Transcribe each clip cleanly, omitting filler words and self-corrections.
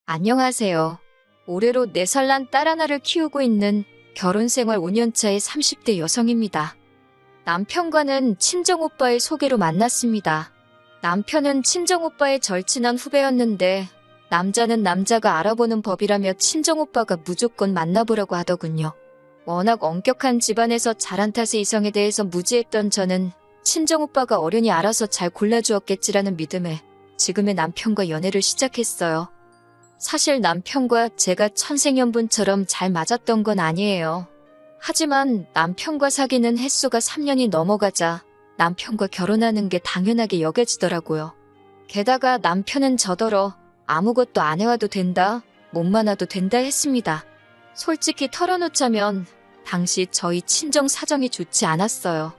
안녕하세요. 올해로 4살 난 딸 하나를 키우고 있는 결혼 생활 5년차의 30대 여성입니다. 남편과는 친정오빠의 소개로 만났습니다. 남편은 친정오빠의 절친한 후배였는데 남자는 남자가 알아보는 법이라며 친정오빠가 무조건 만나보라고 하더군요. 워낙 엄격한 집안에서 자란 탓에 이성에 대해서 무지했던 저는 친정오빠가 어련히 알아서 잘 골라주었겠지라는 믿음에 지금의 남편과 연애를 시작했어요. 사실 남편과 제가 천생연분처럼 잘 맞았던 건 아니에요. 하지만 남편과 사귀는 횟수가 3년이 넘어가자 남편과 결혼하는 게 당연하게 여겨지더라고요. 게다가 남편은 저더러 아무것도 안 해와도 된다, 몸만 와도 된다 했습니다. 솔직히 털어놓자면 당시 저희 친정 사정이 좋지 않았어요.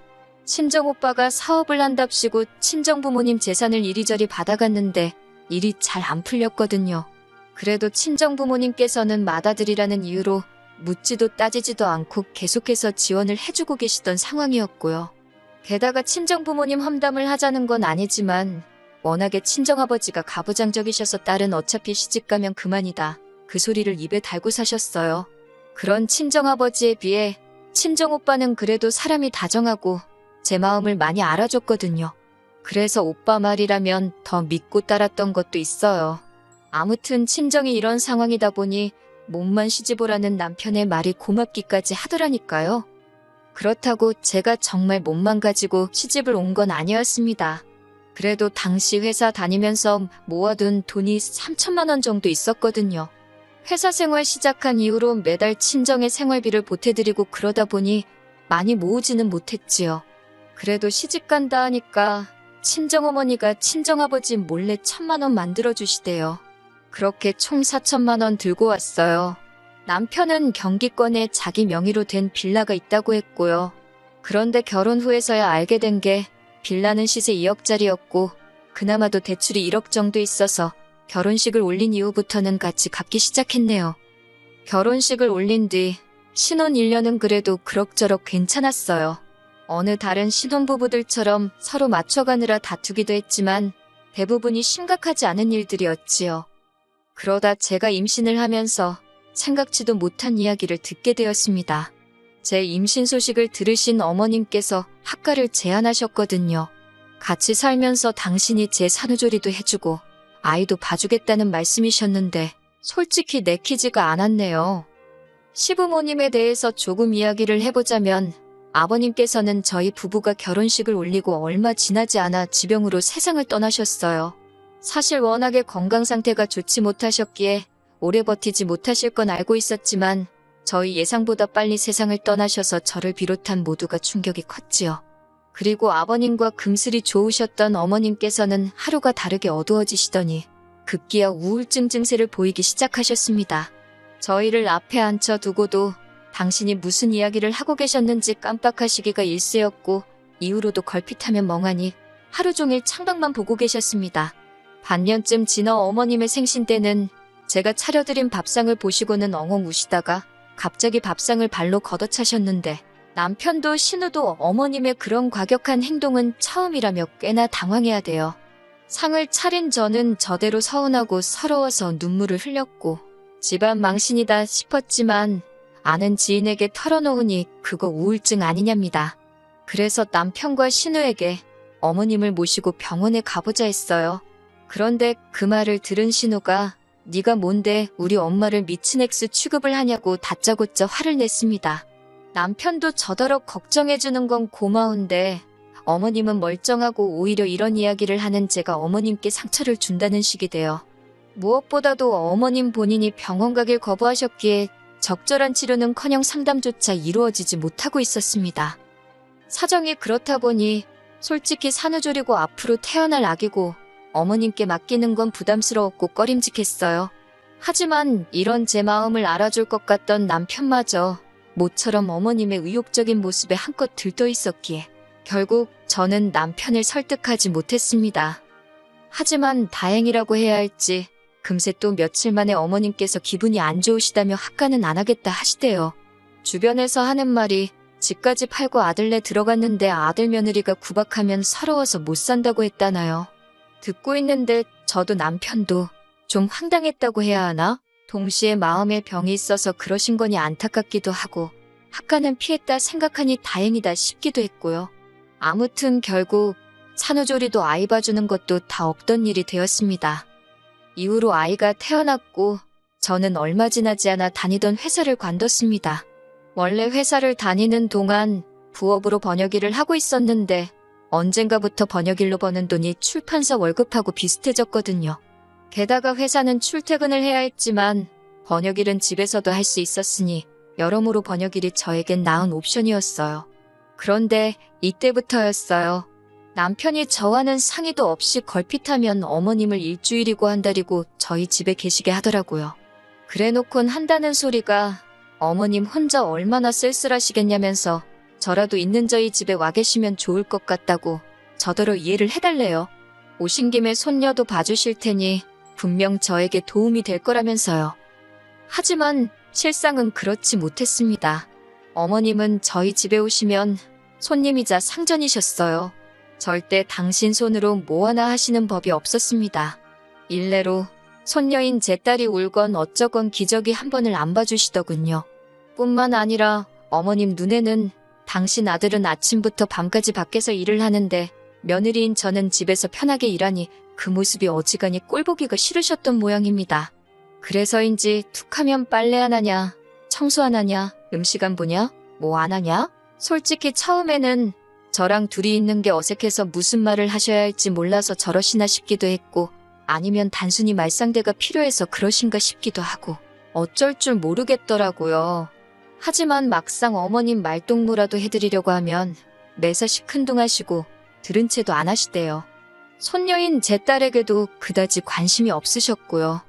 친정오빠가 사업을 한답시고 친정부모님 재산을 이리저리 받아갔는데 일이 잘 안 풀렸거든요. 그래도 친정부모님께서는 맏아들이라는 이유로 묻지도 따지지도 않고 계속해서 지원을 해주고 계시던 상황이었고요. 게다가 친정부모님 험담을 하자는 건 아니지만 워낙에 친정아버지가 가부장적이셔서 딸은 어차피 시집가면 그만이다, 그 소리를 입에 달고 사셨어요. 그런 친정아버지에 비해 친정오빠는 그래도 사람이 다정하고 제 마음을 많이 알아줬거든요. 그래서 오빠 말이라면 더 믿고 따랐던 것도 있어요. 아무튼 친정이 이런 상황이다 보니 몸만 시집오라는 남편의 말이 고맙기까지 하더라니까요. 그렇다고 제가 정말 몸만 가지고 시집을 온 건 아니었습니다. 그래도 당시 회사 다니면서 모아둔 돈이 3천만 원 정도 있었거든요. 회사 생활 시작한 이후로 매달 친정의 생활비를 보태드리고 그러다 보니 많이 모으지는 못했지요. 그래도 시집 간다 하니까 친정어머니가 친정아버지 몰래 1,000만 원 만들어주시대요. 그렇게 총 4천만 원 들고 왔어요. 남편은 경기권에 자기 명의로 된 빌라가 있다고 했고요. 그런데 결혼 후에서야 알게 된 게 빌라는 시세 2억짜리였고 그나마도 대출이 1억 정도 있어서 결혼식을 올린 이후부터는 같이 갚기 시작했네요. 결혼식을 올린 뒤 신혼 1년은 그래도 그럭저럭 괜찮았어요. 어느 다른 신혼부부들처럼 서로 맞춰가느라 다투기도 했지만 대부분이 심각하지 않은 일들이었지요. 그러다 제가 임신을 하면서 생각지도 못한 이야기를 듣게 되었습니다. 제 임신 소식을 들으신 어머님께서 학가를 제안하셨거든요. 같이 살면서 당신이 제 산후조리도 해주고 아이도 봐주겠다는 말씀이셨는데 솔직히 내키지가 않았네요. 시부모님에 대해서 조금 이야기를 해보자면 아버님께서는 저희 부부가 결혼식을 올리고 얼마 지나지 않아 지병으로 세상을 떠나셨어요. 사실 워낙에 건강 상태가 좋지 못하셨기에 오래 버티지 못하실 건 알고 있었지만 저희 예상보다 빨리 세상을 떠나셔서 저를 비롯한 모두가 충격이 컸지요. 그리고 아버님과 금슬이 좋으셨던 어머님께서는 하루가 다르게 어두워지시더니 급기야 우울증 증세를 보이기 시작하셨습니다. 저희를 앞에 앉혀두고도 당신이 무슨 이야기를 하고 계셨는지 깜빡하시기가 일쑤였고 이후로도 걸핏하면 멍하니 하루 종일 창밖만 보고 계셨습니다. 반년쯤 지나 어머님의 생신 때는 제가 차려드린 밥상을 보시고는 엉엉 우시다가 갑자기 밥상을 발로 걷어차셨는데 남편도 신우도 어머님의 그런 과격한 행동은 처음이라며 꽤나 당황해야 돼요. 상을 차린 저는 저대로 서운하고 서러워서 눈물을 흘렸고 집안 망신이다 싶었지만 아는 지인에게 털어놓으니 그거 우울증 아니냐입니다. 그래서 남편과 신우에게 어머님을 모시고 병원에 가보자 했어요. 그런데 그 말을 들은 신우가 네가 뭔데 우리 엄마를 미친 X 취급을 하냐고 다짜고짜 화를 냈습니다. 남편도 저더러 걱정해주는 건 고마운데 어머님은 멀쩡하고 오히려 이런 이야기를 하는 제가 어머님께 상처를 준다는 식이 돼요. 무엇보다도 어머님 본인이 병원 가길 거부하셨기에 적절한 치료는커녕 상담조차 이루어지지 못하고 있었습니다. 사정이 그렇다 보니 솔직히 산후조리고 앞으로 태어날 아기고 어머님께 맡기는 건 부담스러웠고 꺼림직했어요. 하지만 이런 제 마음을 알아줄 것 같던 남편마저 모처럼 어머님의 의욕적인 모습에 한껏 들떠 있었기에 결국 저는 남편을 설득하지 못했습니다. 하지만 다행이라고 해야 할지 금세 또 며칠 만에 어머님께서 기분이 안 좋으시다며 학가는 안 하겠다 하시대요. 주변에서 하는 말이 집까지 팔고 아들네 들어갔는데 아들 며느리가 구박하면 서러워서 못 산다고 했다나요. 듣고 있는데 저도 남편도 좀 황당했다고 해야 하나? 동시에 마음에 병이 있어서 그러신 거니 안타깝기도 하고 학가는 피했다 생각하니 다행이다 싶기도 했고요. 아무튼 결국 산후조리도 아이 봐주는 것도 다 없던 일이 되었습니다. 이후로 아이가 태어났고 저는 얼마 지나지 않아 다니던 회사를 관뒀습니다. 원래 회사를 다니는 동안 부업으로 번역일을 하고 있었는데 언젠가부터 번역일로 버는 돈이 출판사 월급하고 비슷해졌거든요. 게다가 회사는 출퇴근을 해야 했지만 번역일은 집에서도 할 수 있었으니 여러모로 번역일이 저에겐 나은 옵션이었어요. 그런데 이때부터였어요. 남편이 저와는 상의도 없이 걸핏하면 어머님을 일주일이고 한 달이고 저희 집에 계시게 하더라고요. 그래놓곤 한다는 소리가 어머님 혼자 얼마나 쓸쓸하시겠냐면서 저라도 있는 저희 집에 와 계시면 좋을 것 같다고 저더러 이해를 해달래요. 오신 김에 손녀도 봐주실 테니 분명 저에게 도움이 될 거라면서요. 하지만 실상은 그렇지 못했습니다. 어머님은 저희 집에 오시면 손님이자 상전이셨어요. 절대 당신 손으로 뭐 하나 하시는 법이 없었습니다. 일례로 손녀인 제 딸이 울건 어쩌건 기저귀 한 번을 안 봐주시더군요. 뿐만 아니라 어머님 눈에는 당신 아들은 아침부터 밤까지 밖에서 일을 하는데 며느리인 저는 집에서 편하게 일하니 그 모습이 어지간히 꼴보기가 싫으셨던 모양입니다. 그래서인지 툭하면 빨래 안 하냐, 청소 안 하냐, 음식 안 보냐, 뭐 안 하냐? 솔직히 처음에는 저랑 둘이 있는 게 어색해서 무슨 말을 하셔야 할지 몰라서 저러시나 싶기도 했고 아니면 단순히 말상대가 필요해서 그러신가 싶기도 하고 어쩔 줄 모르겠더라고요. 하지만 막상 어머님 말동무라도 해드리려고 하면 매사 시큰둥하시고 들은 채도 안 하시대요. 손녀인 제 딸에게도 그다지 관심이 없으셨고요.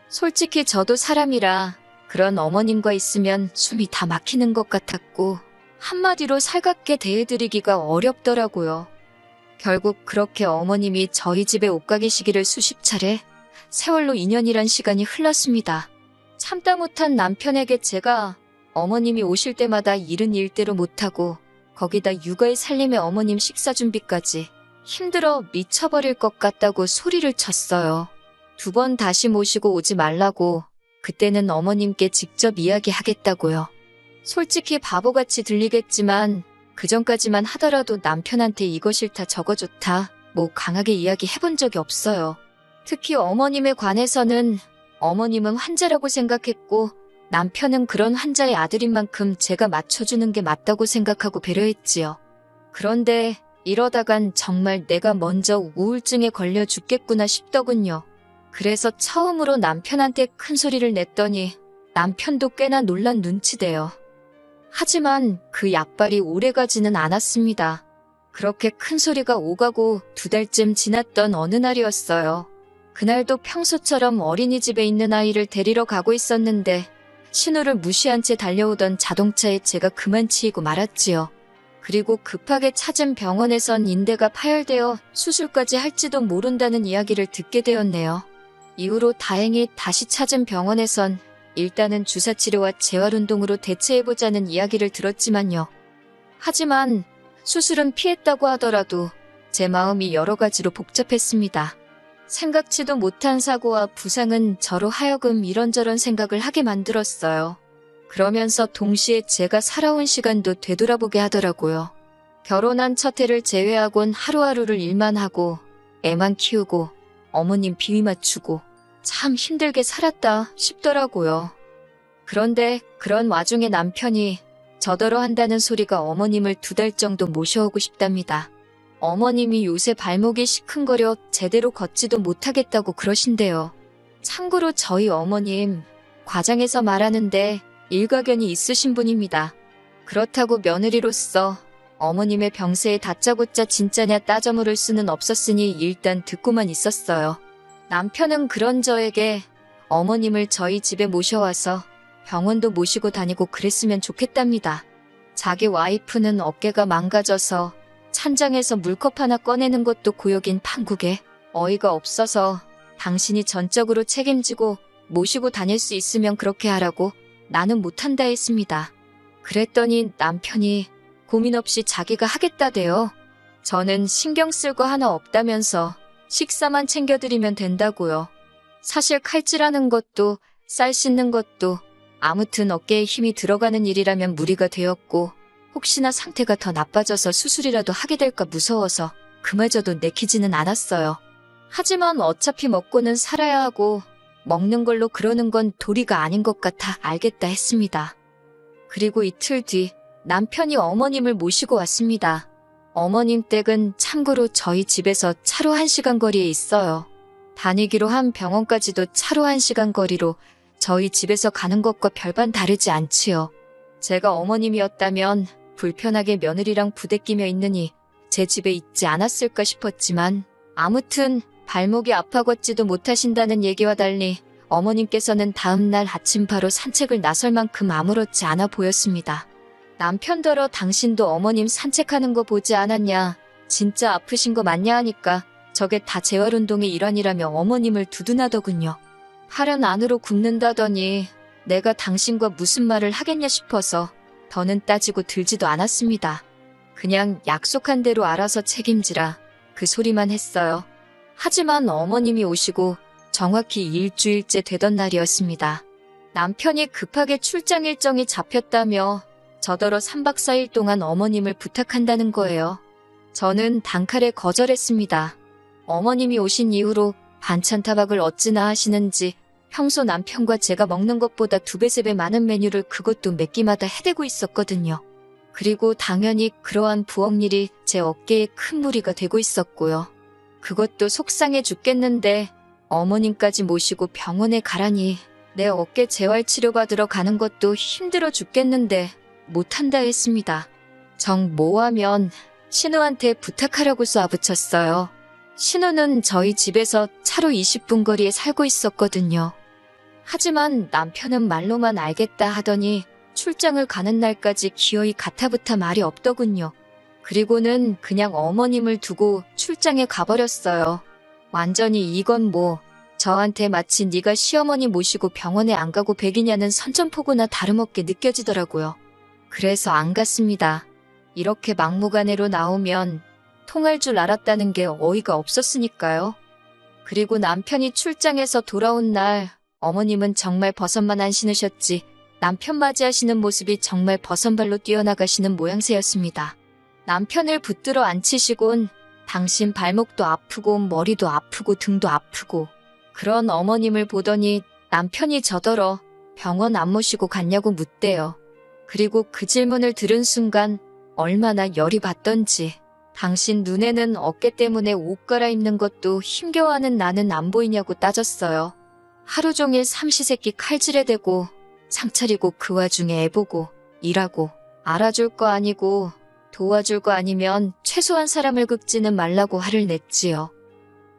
솔직히 저도 사람이라 그런 어머님과 있으면 숨이 다 막히는 것 같았고 한마디로 살갑게 대해드리기가 어렵더라고요. 결국 그렇게 어머님이 저희 집에 옷가 계시기를 수십 차례 세월로 2년이란 시간이 흘렀습니다. 참다 못한 남편에게 제가 어머님이 오실 때마다 일은 일대로 못하고 거기다 육아에 살림에 어머님 식사 준비까지 힘들어 미쳐버릴 것 같다고 소리를 쳤어요. 2번 다시 모시고 오지 말라고 그때는 어머님께 직접 이야기하겠다고요. 솔직히 바보같이 들리겠지만 그전까지만 하더라도 남편한테 이거 싫다 저거 좋다 뭐 강하게 이야기해본 적이 없어요. 특히 어머님에 관해서는 어머님은 환자라고 생각했고 남편은 그런 환자의 아들인 만큼 제가 맞춰주는 게 맞다고 생각하고 배려했지요. 그런데 이러다간 정말 내가 먼저 우울증에 걸려 죽겠구나 싶더군요. 그래서 처음으로 남편한테 큰 소리를 냈더니 남편도 꽤나 놀란 눈치대요. 하지만 그 약발이 오래가지는 않았습니다. 그렇게 큰 소리가 오가고 2달쯤 지났던 어느 날이었어요. 그날도 평소처럼 어린이집에 있는 아이를 데리러 가고 있었는데 신호를 무시한 채 달려오던 자동차에 제가 그만 치이고 말았지요. 그리고 급하게 찾은 병원에선 인대가 파열되어 수술까지 할지도 모른다는 이야기를 듣게 되었네요. 이후로 다행히 다시 찾은 병원에선 일단은 주사치료와 재활운동으로 대체해보자는 이야기를 들었지만요. 하지만 수술은 피했다고 하더라도 제 마음이 여러 가지로 복잡했습니다. 생각지도 못한 사고와 부상은 저로 하여금 이런저런 생각을 하게 만들었어요. 그러면서 동시에 제가 살아온 시간도 되돌아보게 하더라고요. 결혼한 첫 해를 제외하곤 하루하루를 일만 하고 애만 키우고 어머님 비위 맞추고 참 힘들게 살았다 싶더라고요. 그런데 그런 와중에 남편이 저더러 한다는 소리가 어머님을 2달 정도 모셔오고 싶답니다. 어머님이 요새 발목이 시큰거려 제대로 걷지도 못하겠다고 그러신대요. 참고로 저희 어머님 과장해서 말하는데 일가견이 있으신 분입니다. 그렇다고 며느리로서 어머님의 병세에 다짜고짜 진짜냐 따져 물을 수는 없었으니 일단 듣고만 있었어요. 남편은 그런 저에게 어머님을 저희 집에 모셔와서 병원도 모시고 다니고 그랬으면 좋겠답니다. 자기 와이프는 어깨가 망가져서 찬장에서 물컵 하나 꺼내는 것도 고역인 판국에 어이가 없어서 당신이 전적으로 책임지고 모시고 다닐 수 있으면 그렇게 하라고 나는 못한다 했습니다. 그랬더니 남편이 고민 없이 자기가 하겠다대요. 저는 신경 쓸 거 하나 없다면서 식사만 챙겨드리면 된다고요. 사실 칼질하는 것도 쌀 씻는 것도 아무튼 어깨에 힘이 들어가는 일이라면 무리가 되었고 혹시나 상태가 더 나빠져서 수술이라도 하게 될까 무서워서 그마저도 내키지는 않았어요. 하지만 어차피 먹고는 살아야 하고 먹는 걸로 그러는 건 도리가 아닌 것 같아 알겠다 했습니다. 그리고 이틀 뒤 남편이 어머님을 모시고 왔습니다. 어머님 댁은 참고로 저희 집에서 차로 1시간 거리에 있어요. 다니기로 한 병원까지도 차로 1시간 거리로 저희 집에서 가는 것과 별반 다르지 않지요. 제가 어머님이었다면 불편하게 며느리랑 부대끼며 있느니 제 집에 있지 않았을까 싶었지만 아무튼 발목이 아파 걷지도 못하신다는 얘기와 달리 어머님께서는 다음날 아침 바로 산책을 나설 만큼 아무렇지 않아 보였습니다. 남편더러 당신도 어머님 산책하는 거 보지 않았냐, 진짜 아프신 거 맞냐 하니까 저게 다 재활운동의 일환이라며 어머님을 두둔하더군요. 팔은 안으로 굽는다더니 내가 당신과 무슨 말을 하겠냐 싶어서 더는 따지고 들지도 않았습니다. 그냥 약속한 대로 알아서 책임지라 그 소리만 했어요. 하지만 어머님이 오시고 정확히 일주일째 되던 날이었습니다. 남편이 급하게 출장 일정이 잡혔다며 저더러 3박 4일 동안 어머님을 부탁한다는 거예요. 저는 단칼에 거절했습니다. 어머님이 오신 이후로 반찬 타박을 어찌나 하시는지 평소 남편과 제가 먹는 것보다 2배, 3배 많은 메뉴를 그것도 몇 끼마다 해대고 있었거든요. 그리고 당연히 그러한 부엌일이 제 어깨에 큰 무리가 되고 있었고요. 그것도 속상해 죽겠는데 어머님까지 모시고 병원에 가라니 내 어깨 재활치료 받으러 가는 것도 힘들어 죽겠는데 못한다 했습니다. 정 뭐하면 신우한테 부탁하라고 쏘아붙였어요. 신우는 저희 집에서 차로 20분 거리에 살고 있었거든요. 하지만 남편은 말로만 알겠다 하더니 출장을 가는 날까지 기어이 가타부타 말이 없더군요. 그리고는 그냥 어머님을 두고 출장에 가버렸어요. 완전히 이건 뭐 저한테 마치 네가 시어머니 모시고 병원에 안 가고 백이냐는 선전포고나 다름없게 느껴지더라고요. 그래서 안 갔습니다. 이렇게 막무가내로 나오면 통할 줄 알았다는 게 어이가 없었으니까요. 그리고 남편이 출장에서 돌아온 날 어머님은 정말 버선만 안 신으셨지 남편 맞이하시는 모습이 정말 버선발로 뛰어나가시는 모양새였습니다. 남편을 붙들어 앉히시곤 당신 발목도 아프고 머리도 아프고 등도 아프고 그런 어머님을 보더니 남편이 저더러 병원 안 모시고 갔냐고 묻대요. 그리고 그 질문을 들은 순간 얼마나 열이 받던지 당신 눈에는 어깨 때문에 옷 갈아입는 것도 힘겨워하는 나는 안 보이냐고 따졌어요. 하루 종일 삼시세끼 칼질에 대고 상차리고 그 와중에 애보고 일하고 알아줄 거 아니고 도와줄 거 아니면 최소한 사람을 긁지는 말라고 화를 냈지요.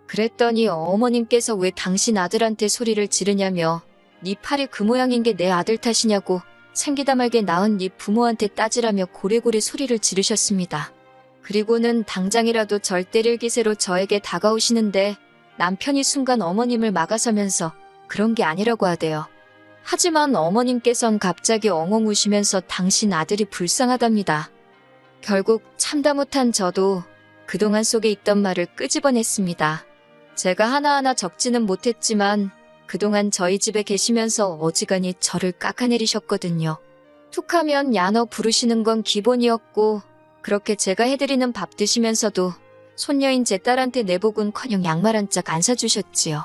그랬더니 어머님께서 왜 당신 아들한테 소리를 지르냐며 네 팔이 그 모양인 게 내 아들 탓이냐고 생기다 말게 낳은 네 부모한테 따지라며 고래고래 소리를 지르셨습니다. 그리고는 당장이라도 절 때릴 기세로 저에게 다가오시는데 남편이 순간 어머님을 막아서면서 그런 게 아니라고 하대요. 하지만 어머님께선 갑자기 엉엉 우시면서 당신 아들이 불쌍하답니다. 결국 참다 못한 저도 그동안 속에 있던 말을 끄집어냈습니다. 제가 하나하나 적지는 못했지만 그동안 저희 집에 계시면서 어지간히 저를 깎아내리셨거든요. 툭하면 야너 부르시는 건 기본이었고 그렇게 제가 해드리는 밥 드시면서도 손녀인 제 딸한테 내복은커녕 양말 한 짝 안 사주셨지요.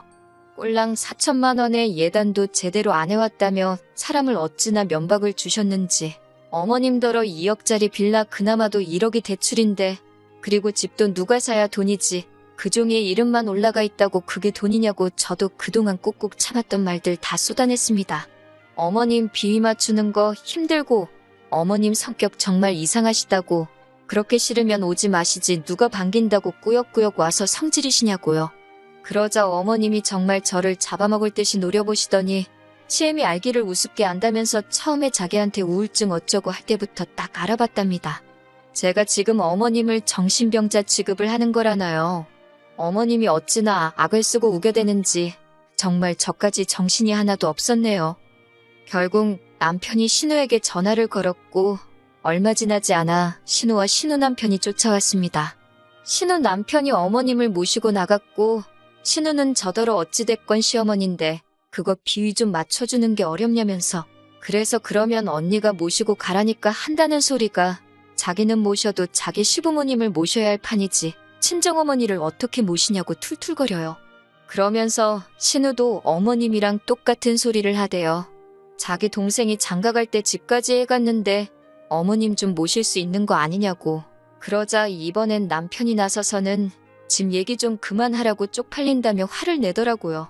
꼴랑 4천만 원의 예단도 제대로 안 해왔다며 사람을 어찌나 면박을 주셨는지 어머님더러 2억짜리 빌라 그나마도 1억이 대출인데 그리고 집도 누가 사야 돈이지 그 종이에 이름만 올라가 있다고 그게 돈이냐고 저도 그동안 꾹꾹 참았던 말들 다 쏟아냈습니다. 어머님 비위 맞추는 거 힘들고 어머님 성격 정말 이상하시다고 그렇게 싫으면 오지 마시지 누가 반긴다고 꾸역꾸역 와서 성질이시냐고요. 그러자 어머님이 정말 저를 잡아먹을 듯이 노려보시더니 치엠이 알기를 우습게 안다면서 처음에 자기한테 우울증 어쩌고 할 때부터 딱 알아봤답니다. 제가 지금 어머님을 정신병자 취급을 하는 거라나요. 어머님이 어찌나 악을 쓰고 우겨대는지 정말 저까지 정신이 하나도 없었네요. 결국 남편이 신우에게 전화를 걸었고 얼마 지나지 않아 신우와 신우 남편이 쫓아왔습니다. 신우 남편이 어머님을 모시고 나갔고 신우는 저더러 어찌됐건 시어머니인데 그거 비위 좀 맞춰주는 게 어렵냐면서. 그래서 그러면 언니가 모시고 가라니까 한다는 소리가 자기는 모셔도 자기 시부모님을 모셔야 할 판이지 친정어머니를 어떻게 모시냐고 툴툴거려요. 그러면서 신우도 어머님이랑 똑같은 소리를 하대요. 자기 동생이 장가갈 때 집까지 해갔는데 어머님 좀 모실 수 있는 거 아니냐고. 그러자 이번엔 남편이 나서서는 집 얘기 좀 그만하라고 쪽팔린다며 화를 내더라고요.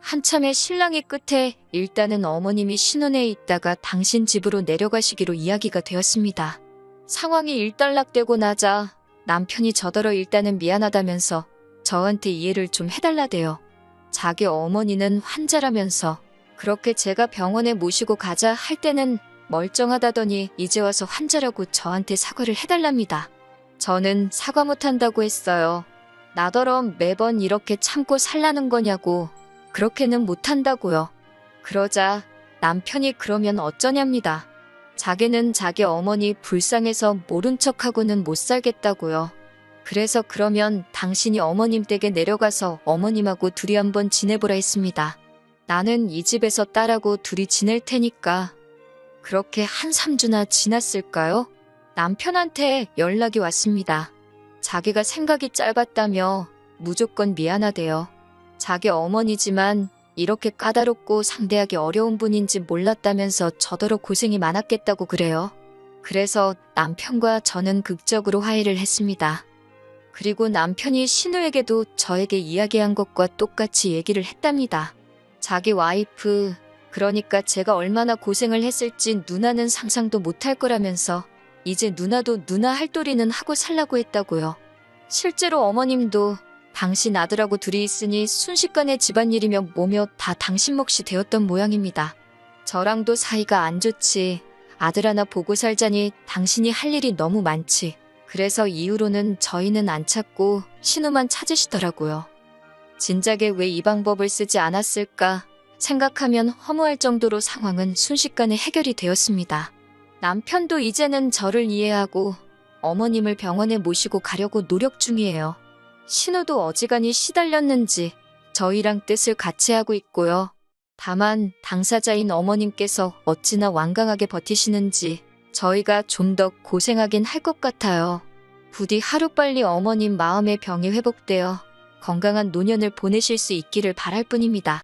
한참의 신랑이 끝에 일단은 어머님이 신혼에 있다가 당신 집으로 내려가시기로 이야기가 되었습니다. 상황이 일단락되고 나자 남편이 저더러 일단은 미안하다면서 저한테 이해를 좀 해달라대요. 자기 어머니는 환자라면서 그렇게 제가 병원에 모시고 가자 할 때는 멀쩡하다더니 이제 와서 환자라고 저한테 사과를 해달랍니다. 저는 사과 못한다고 했어요. 나더러 매번 이렇게 참고 살라는 거냐고. 그렇게는 못한다고요. 그러자 남편이 그러면 어쩌냐입니다. 자기는 자기 어머니 불쌍해서 모른 척하고는 못 살겠다고요. 그래서 그러면 당신이 어머님 댁에 내려가서 어머님하고 둘이 한번 지내보라 했습니다. 나는 이 집에서 딸하고 둘이 지낼 테니까. 그렇게 한 3주나 지났을까요? 남편한테 연락이 왔습니다. 자기가 생각이 짧았다며 무조건 미안하대요. 자기 어머니지만 이렇게 까다롭고 상대하기 어려운 분인지 몰랐다면서 저더러 고생이 많았겠다고 그래요. 그래서 남편과 저는 극적으로 화해를 했습니다. 그리고 남편이 신우에게도 저에게 이야기한 것과 똑같이 얘기를 했답니다. 자기 와이프, 그러니까 제가 얼마나 고생을 했을지 누나는 상상도 못할 거라면서 이제 누나도 누나 할 도리는 하고 살라고 했다고요. 실제로 어머님도 당신 아들하고 둘이 있으니 순식간에 집안일이며 뭐며 다 당신 몫이 되었던 모양입니다. 저랑도 사이가 안 좋지. 아들 하나 보고 살자니 당신이 할 일이 너무 많지. 그래서 이후로는 저희는 안 찾고 신우만 찾으시더라고요. 진작에 왜 이 방법을 쓰지 않았을까 생각하면 허무할 정도로 상황은 순식간에 해결이 되었습니다. 남편도 이제는 저를 이해하고 어머님을 병원에 모시고 가려고 노력 중이에요. 신우도 어지간히 시달렸는지 저희랑 뜻을 같이 하고 있고요. 다만 당사자인 어머님께서 어찌나 완강하게 버티시는지 저희가 좀 더 고생하긴 할 것 같아요. 부디 하루빨리 어머님 마음의 병이 회복되어 건강한 노년을 보내실 수 있기를 바랄 뿐입니다.